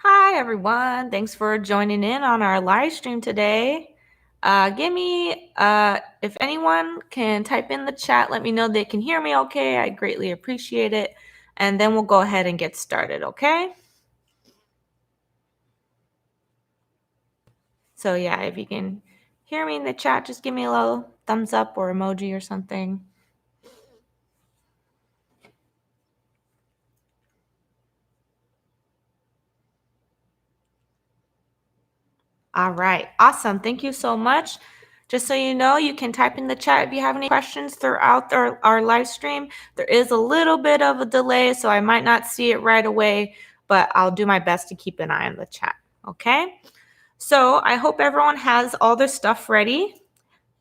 Hi, everyone. Thanks for joining in on our live stream today. If anyone can type in the chat, let me know they can hear me okay. I greatly appreciate it. And then we'll go ahead and get started, okay? So yeah, if you can hear me in the chat, just give me a little thumbs up or emoji or something. All right, awesome. Thank you so much. Just so you know, you can type in the chat if you have any questions throughout our live stream. There is a little bit of a delay, so I might not see it right away, but I'll do my best to keep an eye on the chat, okay? So I hope everyone has all their stuff ready.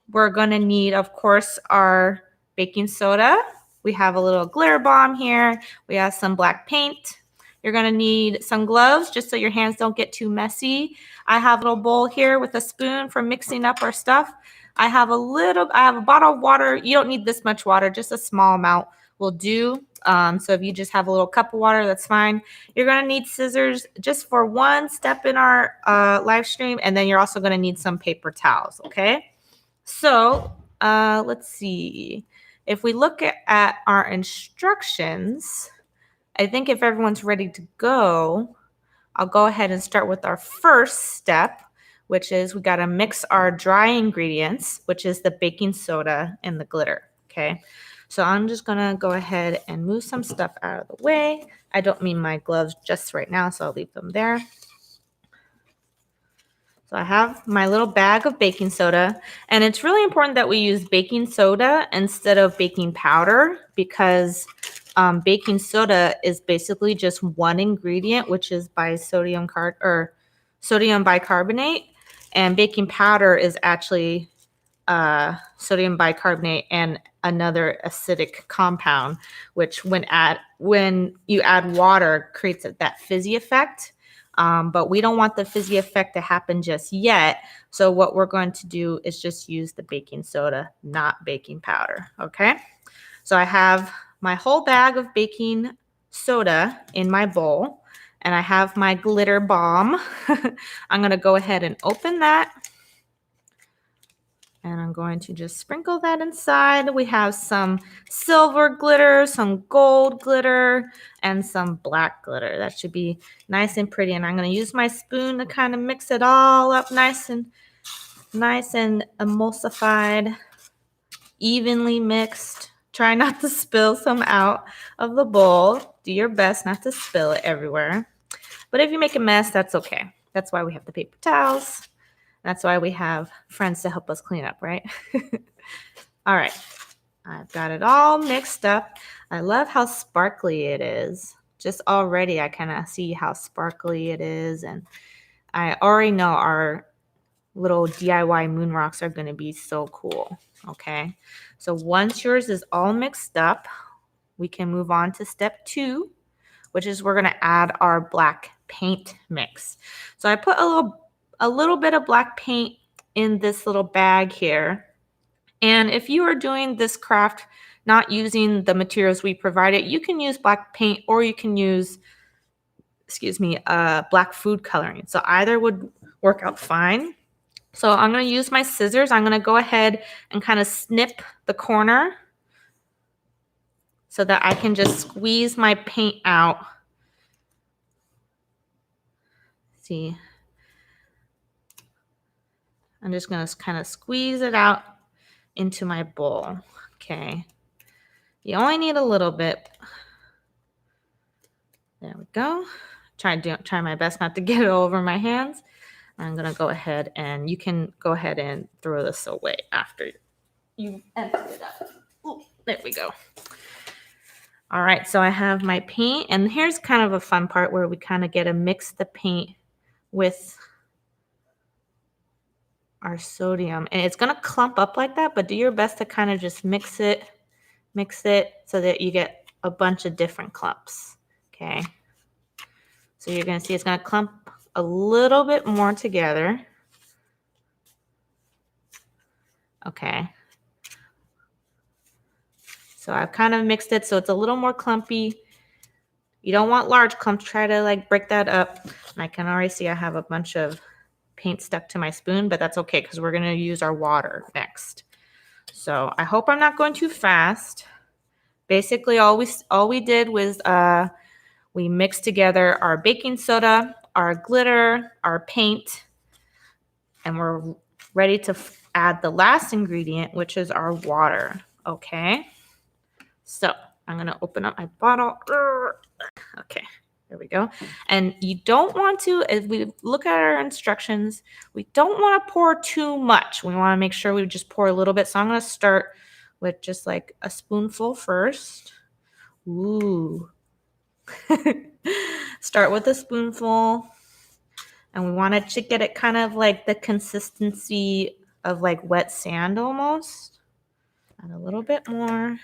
We're gonna need, of course, our baking soda. We have a little glitter bomb here. We have some black paint. You're gonna need some gloves just so your hands don't get too messy. I have a little bowl here with a spoon for mixing up our stuff. I have a bottle of water. You don't need this much water, just a small amount will do. So if you just have a little cup of water, that's fine. You're gonna need scissors just for one step in our live stream, and then you're also gonna need some paper towels, okay? So let's see. If we look at our instructions, I think if everyone's ready to go, I'll go ahead and start with our first step, which is we got to mix our dry ingredients, which is the baking soda and the glitter. Okay. So I'm just going to go ahead and move some stuff out of the way. I don't need my gloves just right now, so I'll leave them there. So I have my little bag of baking soda, and it's really important that we use baking soda instead of baking powder because baking soda is basically just one ingredient, which is sodium bicarbonate, and baking powder is actually sodium bicarbonate and another acidic compound, which when you add water creates that fizzy effect. But we don't want the fizzy effect to happen just yet. So what we're going to do is just use the baking soda, not baking powder. Okay. So I have my whole bag of baking soda in my bowl, and I have my glitter bomb. I'm going to go ahead and open that. And I'm going to just sprinkle that inside. We have some silver glitter, some gold glitter, and some black glitter. That should be nice and pretty. And I'm going to use my spoon to kind of mix it all up nice and emulsified, evenly mixed. Try not to spill some out of the bowl. Do your best not to spill it everywhere. But if you make a mess, that's okay. That's why we have the paper towels. That's why we have friends to help us clean up, right? All right. I've got it all mixed up. I love how sparkly it is. Just already I kind of see how sparkly it is. And I already know our little DIY moon rocks are going to be so cool. Okay. So once yours is all mixed up, we can move on to step 2, which is we're going to add our black paint mix. So I put a little bit of black paint in this little bag here. And if you are doing this craft not using the materials we provided, you can use black paint or you can use, black food coloring. So either would work out fine. So I'm going to use my scissors. I'm going to go ahead and kind of snip the corner so that I can just squeeze my paint out. See, I'm just going to kind of squeeze it out into my bowl. Okay. You only need a little bit. There we go. Try my best not to get it all over my hands. I'm going to go ahead and you can go ahead and throw this away after you empty it up. Ooh, there we go. All right, so I have my paint, and here's kind of a fun part where we kind of get to mix the paint with our sodium. And it's going to clump up like that, but do your best to kind of just mix it so that you get a bunch of different clumps. Okay. So you're going to see it's going to clump a little bit more together. Okay. So I've kind of mixed it so it's a little more clumpy. You don't want large clumps. Try to break that up. And I can already see I have a bunch of paint stuck to my spoon, but that's okay because we're going to use our water next. So I hope I'm not going too fast. Basically, all we did was we mixed together our baking soda, our glitter, our paint, and we're ready to add the last ingredient, which is our water. Okay. So I'm going to open up my bottle. Okay. There we go. And you don't want to, as we look at our instructions, we don't want to pour too much. We want to make sure we just pour a little bit. So I'm going to start with just like a spoonful first. Ooh. Start with a spoonful. And we want to get it kind of like the consistency of like wet sand almost. Add a little bit more.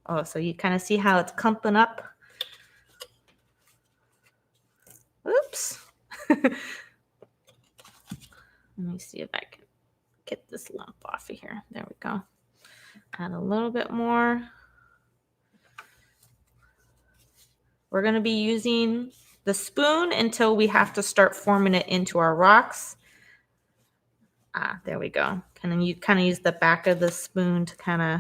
Oh, so you kind of see how it's clumping up. Oops. Let me see if I can get this lump off of here. There we go. Add a little bit more. We're going to be using the spoon until we have to start forming it into our rocks. There we go. And then you kind of use the back of the spoon to kind of,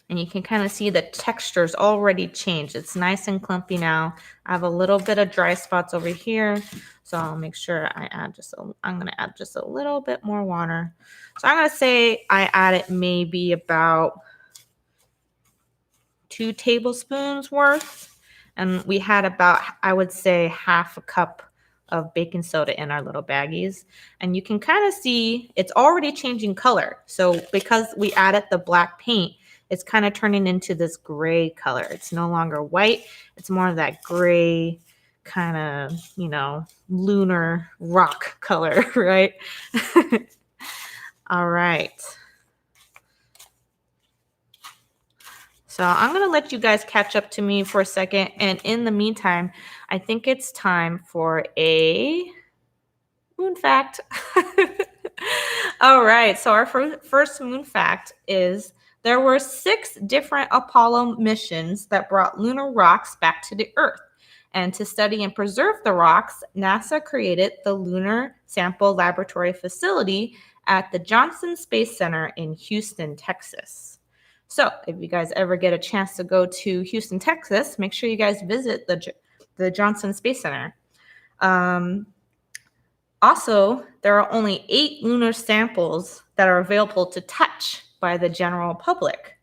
and you can kind of see the texture's already changed. It's nice and clumpy now. I have a little bit of dry spots over here, so I'll make sure I add I'm going to add just a little bit more water. So I'm going to say I added maybe about 2 tablespoons worth, and we had about, I would say, half a cup of baking soda in our little baggies. And you can kind of see it's already changing color. So because we added the black paint, it's kind of turning into this gray color. It's no longer white. It's more of that gray kind of, you know, lunar rock color, right? All right. So I'm going to let you guys catch up to me for a second. And in the meantime, I think it's time for a moon fact. All right. So our first moon fact is there were 6 different Apollo missions that brought lunar rocks back to the Earth. And to study and preserve the rocks, NASA created the Lunar Sample Laboratory Facility at the Johnson Space Center in Houston, Texas. So if you guys ever get a chance to go to Houston, Texas, make sure you guys visit the Johnson Space Center. Also, there are only 8 lunar samples that are available to touch by the general public,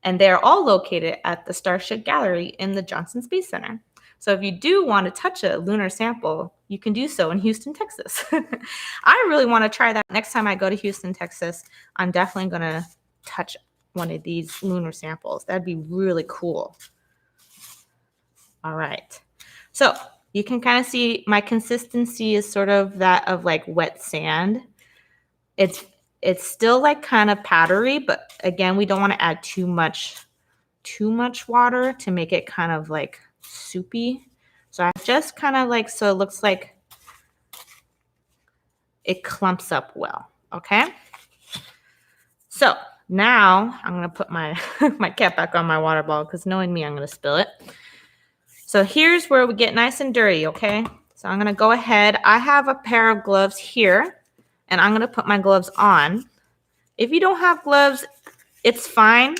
and they're all located at the Starship Gallery in the Johnson Space Center. So if you do want to touch a lunar sample, you can do so in Houston, Texas. I really want to try that next time I go to Houston, Texas. I'm definitely going to touch one of these lunar samples. That'd be really cool. All right. So you can kind of see my consistency is sort of that of like wet sand. It's still like kind of powdery, but again, we don't want to add too much water to make it kind of like soupy. So I just kind of like, so it looks like it clumps up well. Okay. So now I'm going to put my cap back on my water bottle because knowing me, I'm going to spill it. So here's where we get nice and dirty, okay? So I'm going to go ahead. I have a pair of gloves here, and I'm going to put my gloves on. If you don't have gloves, it's fine.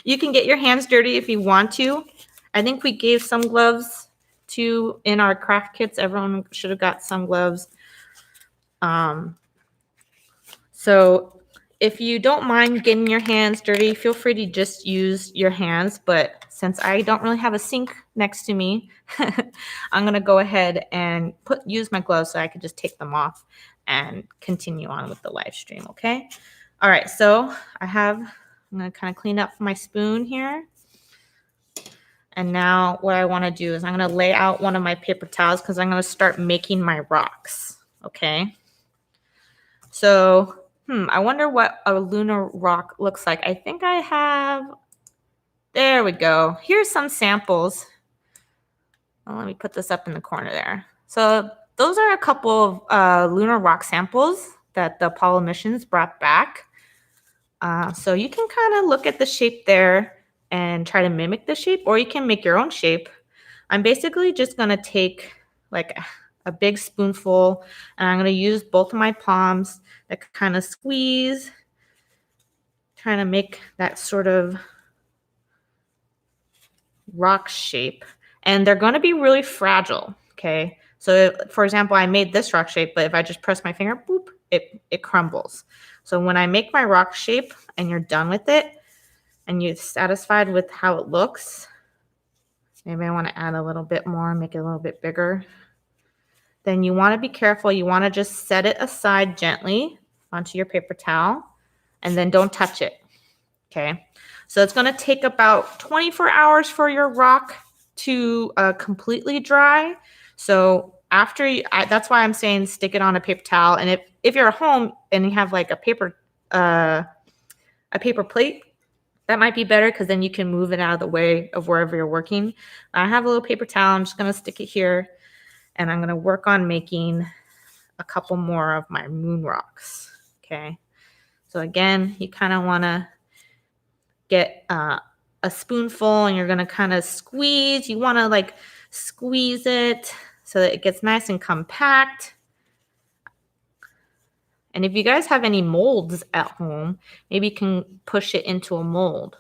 You can get your hands dirty if you want to. I think we gave some gloves in our craft kits. Everyone should have got some gloves. So if you don't mind getting your hands dirty, feel free to just use your hands. But since I don't really have a sink next to me, I'm going to go ahead and use my gloves so I can just take them off and continue on with the live stream, okay? All right, so I'm going to kind of clean up my spoon here. And now what I want to do is I'm going to lay out one of my paper towels because I'm going to start making my rocks, okay? So I wonder what a lunar rock looks like. I think I have, there we go. Here's some samples. Well, let me put this up in the corner there. So those are a couple of lunar rock samples that the Apollo missions brought back. So you can kind of look at the shape there and try to mimic the shape, or you can make your own shape. I'm basically just going to take like a big spoonful, and I'm going to use both of my palms to kind of squeeze, trying to make that sort of rock shape. And they're going to be really fragile, okay? So for example, I made this rock shape, but if I just press my finger, boop, it crumbles. So when I make my rock shape and you're done with it and you're satisfied with how it looks, maybe I want to add a little bit more, make it a little bit bigger. Then you want to be careful. You want to just set it aside gently onto your paper towel, and then don't touch it, okay? So it's going to take about 24 hours for your rock to completely dry. So after you, that's why I'm saying stick it on a paper towel. And if you're at home and you have like a paper plate, that might be better because then you can move it out of the way of wherever you're working. I have a little paper towel. I'm just going to stick it here, and I'm going to work on making a couple more of my moon rocks, okay? So again, you kind of want to get a spoonful, and you're going to kind of squeeze. You want to like squeeze it so that it gets nice and compact. And if you guys have any molds at home, maybe you can push it into a mold.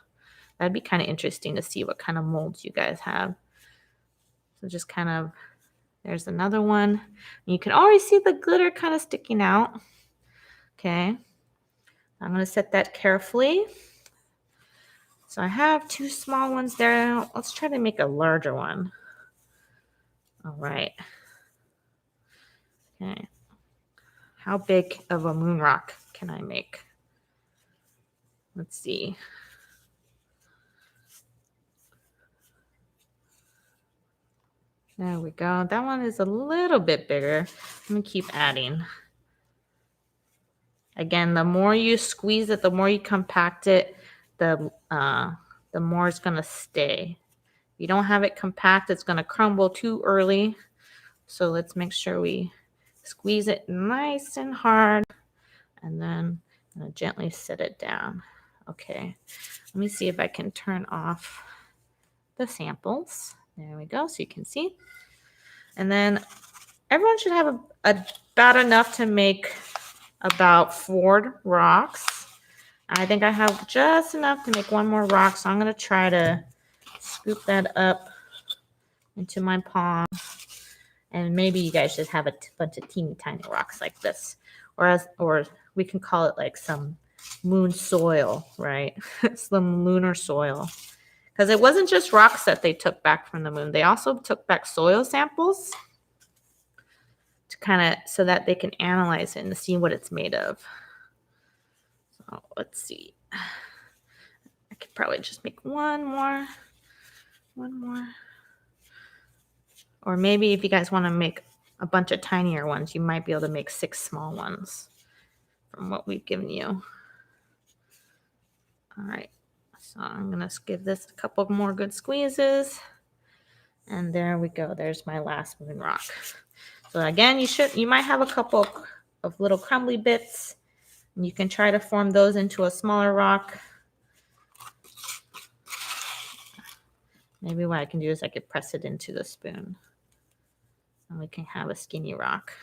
That'd be kind of interesting to see what kind of molds you guys have. So just kind of, there's another one. You can already see the glitter kind of sticking out. Okay. I'm going to set that carefully. So I have two small ones there. Let's try to make a larger one. All right. Okay. How big of a moon rock can I make? Let's see. There we go. That one is a little bit bigger. Let me keep adding. Again, the more you squeeze it, the more you compact it, the more it's going to stay. If you don't have it compact, it's going to crumble too early. So let's make sure we squeeze it nice and hard, and then I'm going to gently set it down. Okay, let me see if I can turn off the samples. There we go, so you can see. And then everyone should have about enough to make about 4 rocks. I think I have just enough to make one more rock, so I'm going to try to scoop that up into my palm. And maybe you guys should have a bunch of teeny tiny rocks like this. Or we can call it like some moon soil, right? Some lunar soil. Because it wasn't just rocks that they took back from the moon. They also took back soil samples to kind of so that they can analyze it and see what it's made of. So let's see. I could probably just make one more. Or maybe if you guys want to make a bunch of tinier ones, you might be able to make 6 small ones from what we've given you. All right. So I'm going to give this a couple more good squeezes. And there we go. There's my last moon rock. So again, you might have a couple of little crumbly bits. And you can try to form those into a smaller rock. Maybe what I can do is I could press it into the spoon. And we can have a skinny rock.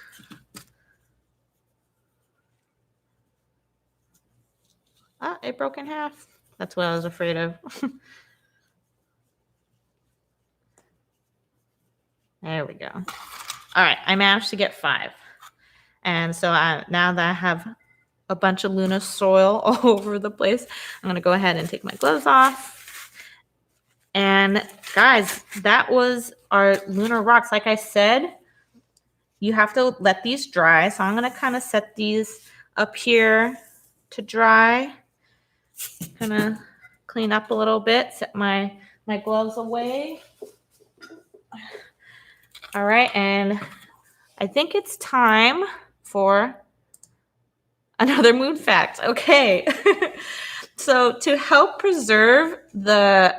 Ah, it broke in half. That's what I was afraid of. There we go. All right, I managed to get 5. And so now that I have a bunch of lunar soil all over the place, I'm going to go ahead and take my gloves off. And guys, that was our lunar rocks. Like I said, you have to let these dry. So I'm going to kind of set these up here to dry. Kind of clean up a little bit, set my gloves away. All right, and I think it's time for another moon fact. Okay. So to help preserve the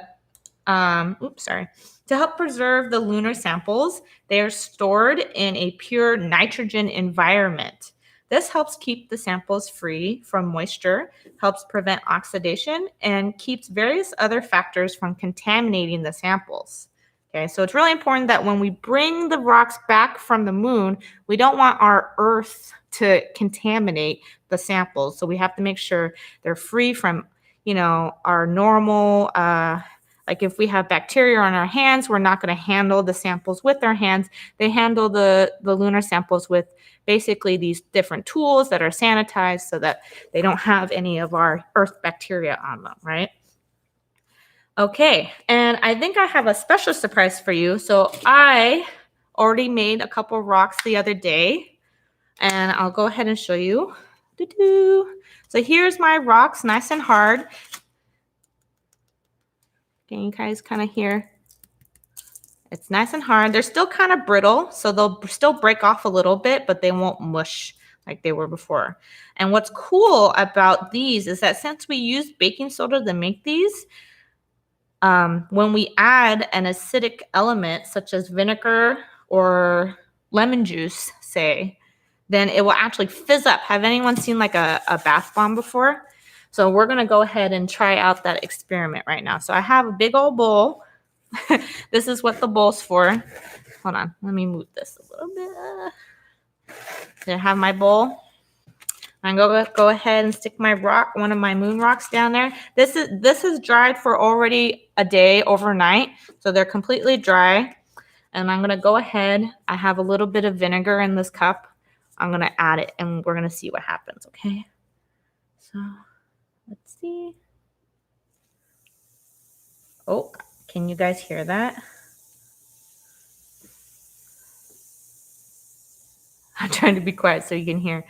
lunar samples, they are stored in a pure nitrogen environment. This helps keep the samples free from moisture, helps prevent oxidation, and keeps various other factors from contaminating the samples. Okay, so it's really important that when we bring the rocks back from the moon, we don't want our Earth to contaminate the samples. So we have to make sure they're free from, our normal, like if we have bacteria on our hands, we're not going to handle the samples with our hands. They handle the lunar samples with basically these different tools that are sanitized so that they don't have any of our Earth bacteria on them, right? Okay, and I think I have a special surprise for you. So I already made a couple rocks the other day, and I'll go ahead and show you. So here's my rocks, nice and hard. Can you guys kind of hear? It's nice and hard. They're still kind of brittle, so they'll still break off a little bit, but they won't mush like they were before. And what's cool about these is that since we use baking soda to make these, when we add an acidic element such as vinegar or lemon juice, say, then it will actually fizz up. Have anyone seen like a bath bomb before? So we're going to go ahead and try out that experiment right now. So I have a big old bowl. This is what the bowl's for. Hold on. Let me move this a little bit. There I have my bowl. I'm going to go ahead and stick my rock, one of my moon rocks down there. This is dried for already a day overnight. So they're completely dry. And I'm going to go ahead. I have a little bit of vinegar in this cup. I'm going to add it and we're going to see what happens, okay? So let's see. Oh, can you guys hear that? I'm trying to be quiet so you can hear.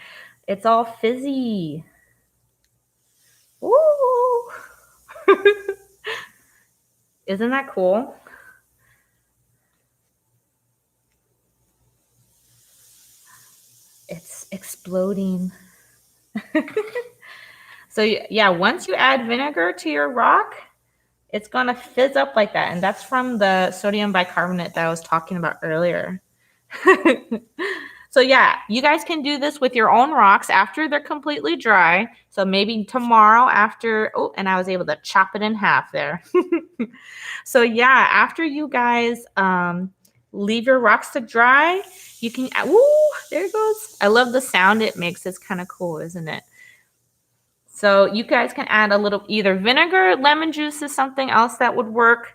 It's all fizzy. Ooh. Isn't that cool? It's exploding. So yeah, once you add vinegar to your rock, it's going to fizz up like that. And that's from the sodium bicarbonate that I was talking about earlier. So yeah, you guys can do this with your own rocks after they're completely dry. So maybe tomorrow after, oh, and I was able to chop it in half there. So yeah, after you guys leave your rocks to dry, you can, ooh, there it goes. I love the sound it makes. It's kind of cool, isn't it? So you guys can add a little either vinegar, lemon juice is something else that would work.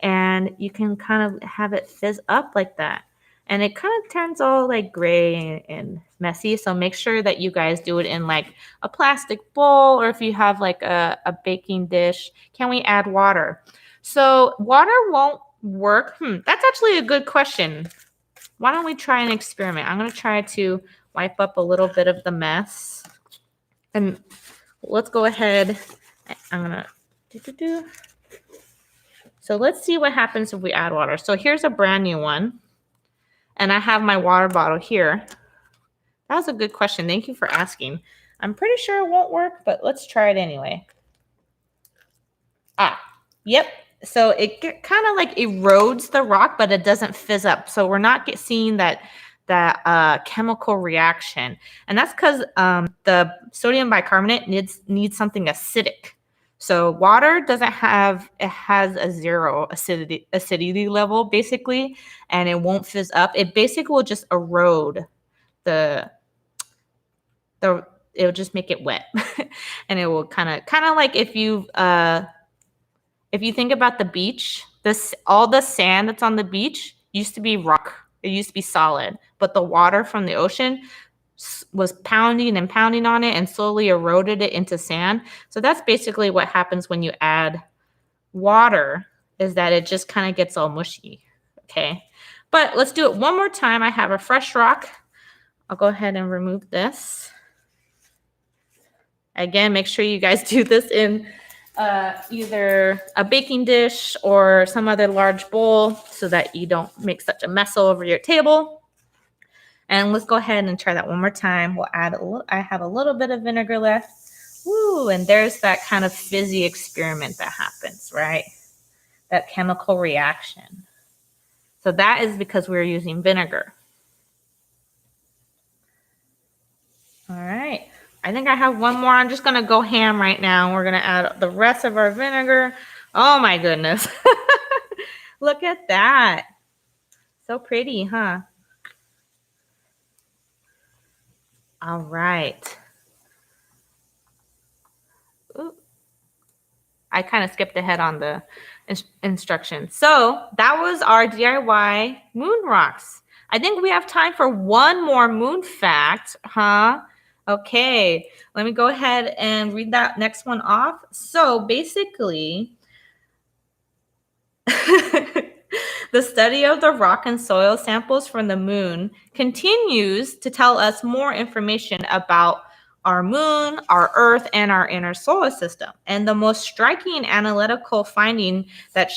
And you can kind of have it fizz up like that. And it kind of turns all like gray and messy. So make sure that you guys do it in like a plastic bowl, or if you have like a baking dish. Can we add water? So water won't work. That's actually a good question. Why don't we try an experiment? I'm going to try to wipe up a little bit of the mess. And let's go ahead. I'm going to So let's see what happens if we add water. So here's a brand new one. And I have my water bottle here. That was a good question. Thank you for asking. I'm pretty sure it won't work, but let's try it anyway. Yep. So it kind of like erodes the rock, but it doesn't fizz up. So we're not seeing that chemical reaction. And that's because the sodium bicarbonate needs something acidic. So water doesn't have, it has a 0 acidity level basically, and it won't fizz up. It basically will just erode it'll just make it wet. And it will kind of like if you think about the beach, all the sand that's on the beach used to be rock. It used to be solid, but the water from the ocean was pounding and pounding on it and slowly eroded it into sand. So that's basically what happens when you add water, is that it just kind of gets all mushy. Okay, but let's do it one more time. I have a fresh rock. I'll go ahead and remove this. Again, make sure you guys do this in either a baking dish or some other large bowl so that you don't make such a mess all over your table. And let's go ahead and try that one more time. We'll add I have a little bit of vinegar left. Woo, and there's that kind of fizzy experiment that happens, right? That chemical reaction. So that is because we're using vinegar. All right. I think I have one more. I'm just going to go ham right now. We're going to add the rest of our vinegar. Oh my goodness. Look at that. So pretty, huh? All right. Ooh. I kind of skipped ahead on the instructions. So that was our DIY moon rocks. I think we have time for one more moon fact, huh? Okay, let me go ahead and read that next one off. So basically, the study of the rock and soil samples from the moon continues to tell us more information about our moon, our Earth, and our inner solar system. And the most striking analytical finding that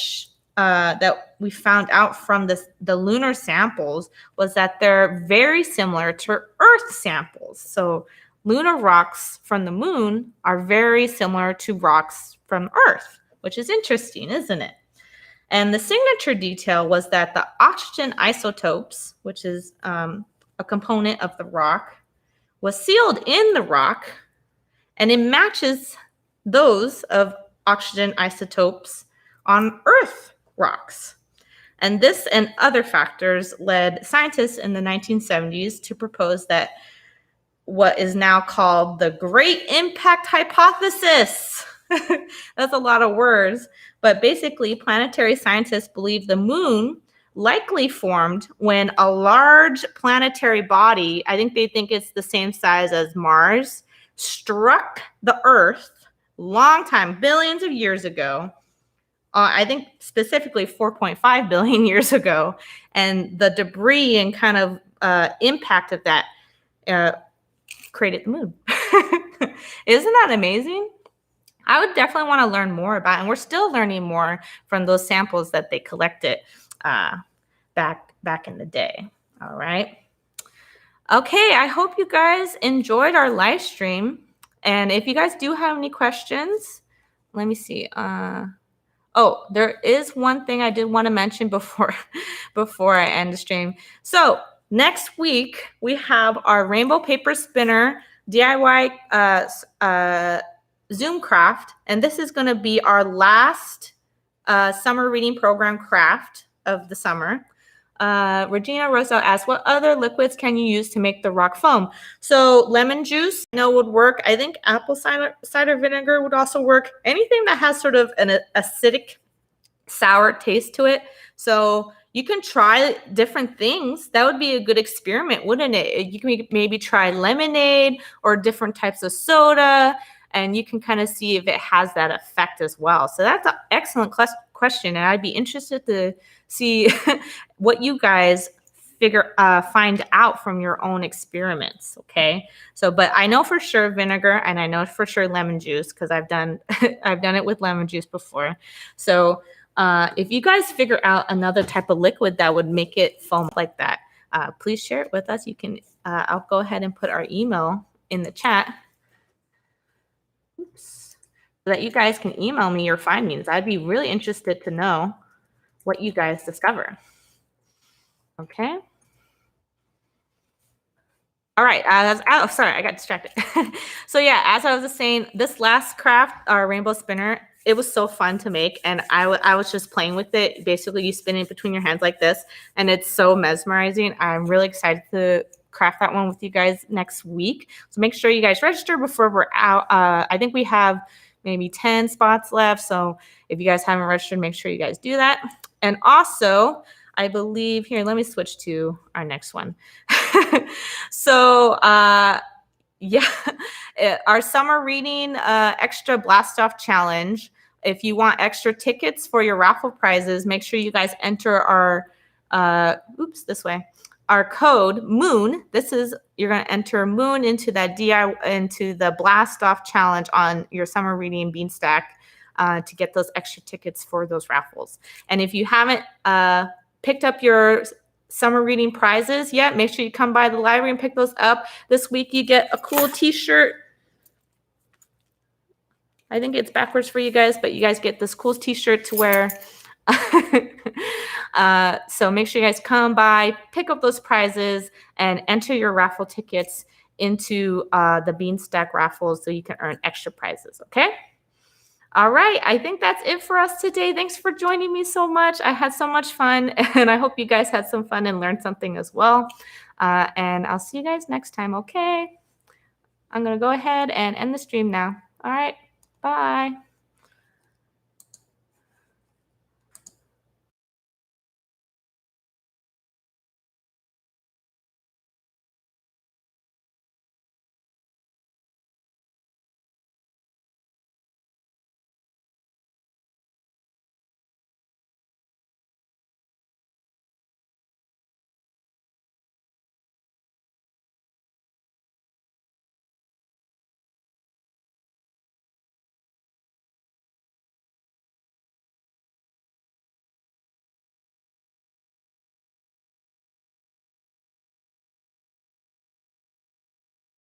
that we found out from the lunar samples was that they're very similar to Earth samples. So lunar rocks from the moon are very similar to rocks from Earth, which is interesting, isn't it? And the signature detail was that the oxygen isotopes, which is a component of the rock, was sealed in the rock, and it matches those of oxygen isotopes on Earth rocks. And this and other factors led scientists in the 1970s to propose that what is now called the Great Impact Hypothesis. That's a lot of words. But basically, planetary scientists believe the moon likely formed when a large planetary body, I think they think it's the same size as Mars, struck the Earth long time, billions of years ago. I think specifically 4.5 billion years ago. And the debris and kind of impact of that created the moon. Isn't that amazing? I would definitely want to learn more about it. And we're still learning more from those samples that they collected back in the day. All right. Okay, I hope you guys enjoyed our live stream. And if you guys do have any questions, let me see. Oh, there is one thing I did want to mention before I end the stream. So next week, we have our rainbow paper spinner DIY Zoom craft, and this is going to be our last summer reading program craft of the summer. Regina Rosso asked, what other liquids can you use to make the rock foam? So lemon juice, would work. I think apple cider vinegar would also work. Anything that has sort of an acidic, sour taste to it. So you can try different things. That would be a good experiment, wouldn't it? You can maybe try lemonade or different types of soda, and you can kind of see if it has that effect as well. So that's an excellent question, and I'd be interested to see what you guys find out from your own experiments. Okay, so but I know for sure vinegar, and I know for sure lemon juice because I've done it with lemon juice before. So if you guys figure out another type of liquid that would make it foam like that, please share it with us. You can. I'll go ahead and put our email in the chat. Oops. So that you guys can email me your findings. I'd be really interested to know what you guys discover. Okay. All right. Sorry, I got distracted. So yeah, as I was just saying, this last craft, our rainbow spinner, it was so fun to make, and I was just playing with it. Basically, you spin it between your hands like this, and it's so mesmerizing. I'm really excited to craft that one with you guys next week. So make sure you guys register before we're out. I think we have maybe 10 spots left. So if you guys haven't registered, make sure you guys do that. And also, I believe here, let me switch to our next one. So yeah, our summer reading extra blast off challenge. If you want extra tickets for your raffle prizes, make sure you guys enter our our code MOON. You're going to enter MOON into that into the blast off challenge on your summer reading Beanstack to get those extra tickets for those raffles. And if you haven't picked up your summer reading prizes yet, make sure you come by the library and pick those up. This week you get a cool t-shirt. I think it's backwards for you guys, but you guys get this cool t-shirt to wear. So make sure you guys come by, pick up those prizes, and enter your raffle tickets into the Beanstack raffles so you can earn extra prizes, okay? All right, I think that's it for us today. Thanks for joining me so much. I had so much fun, and I hope you guys had some fun and learned something as well. And I'll see you guys next time, okay? I'm going to go ahead and end the stream now. All right, bye.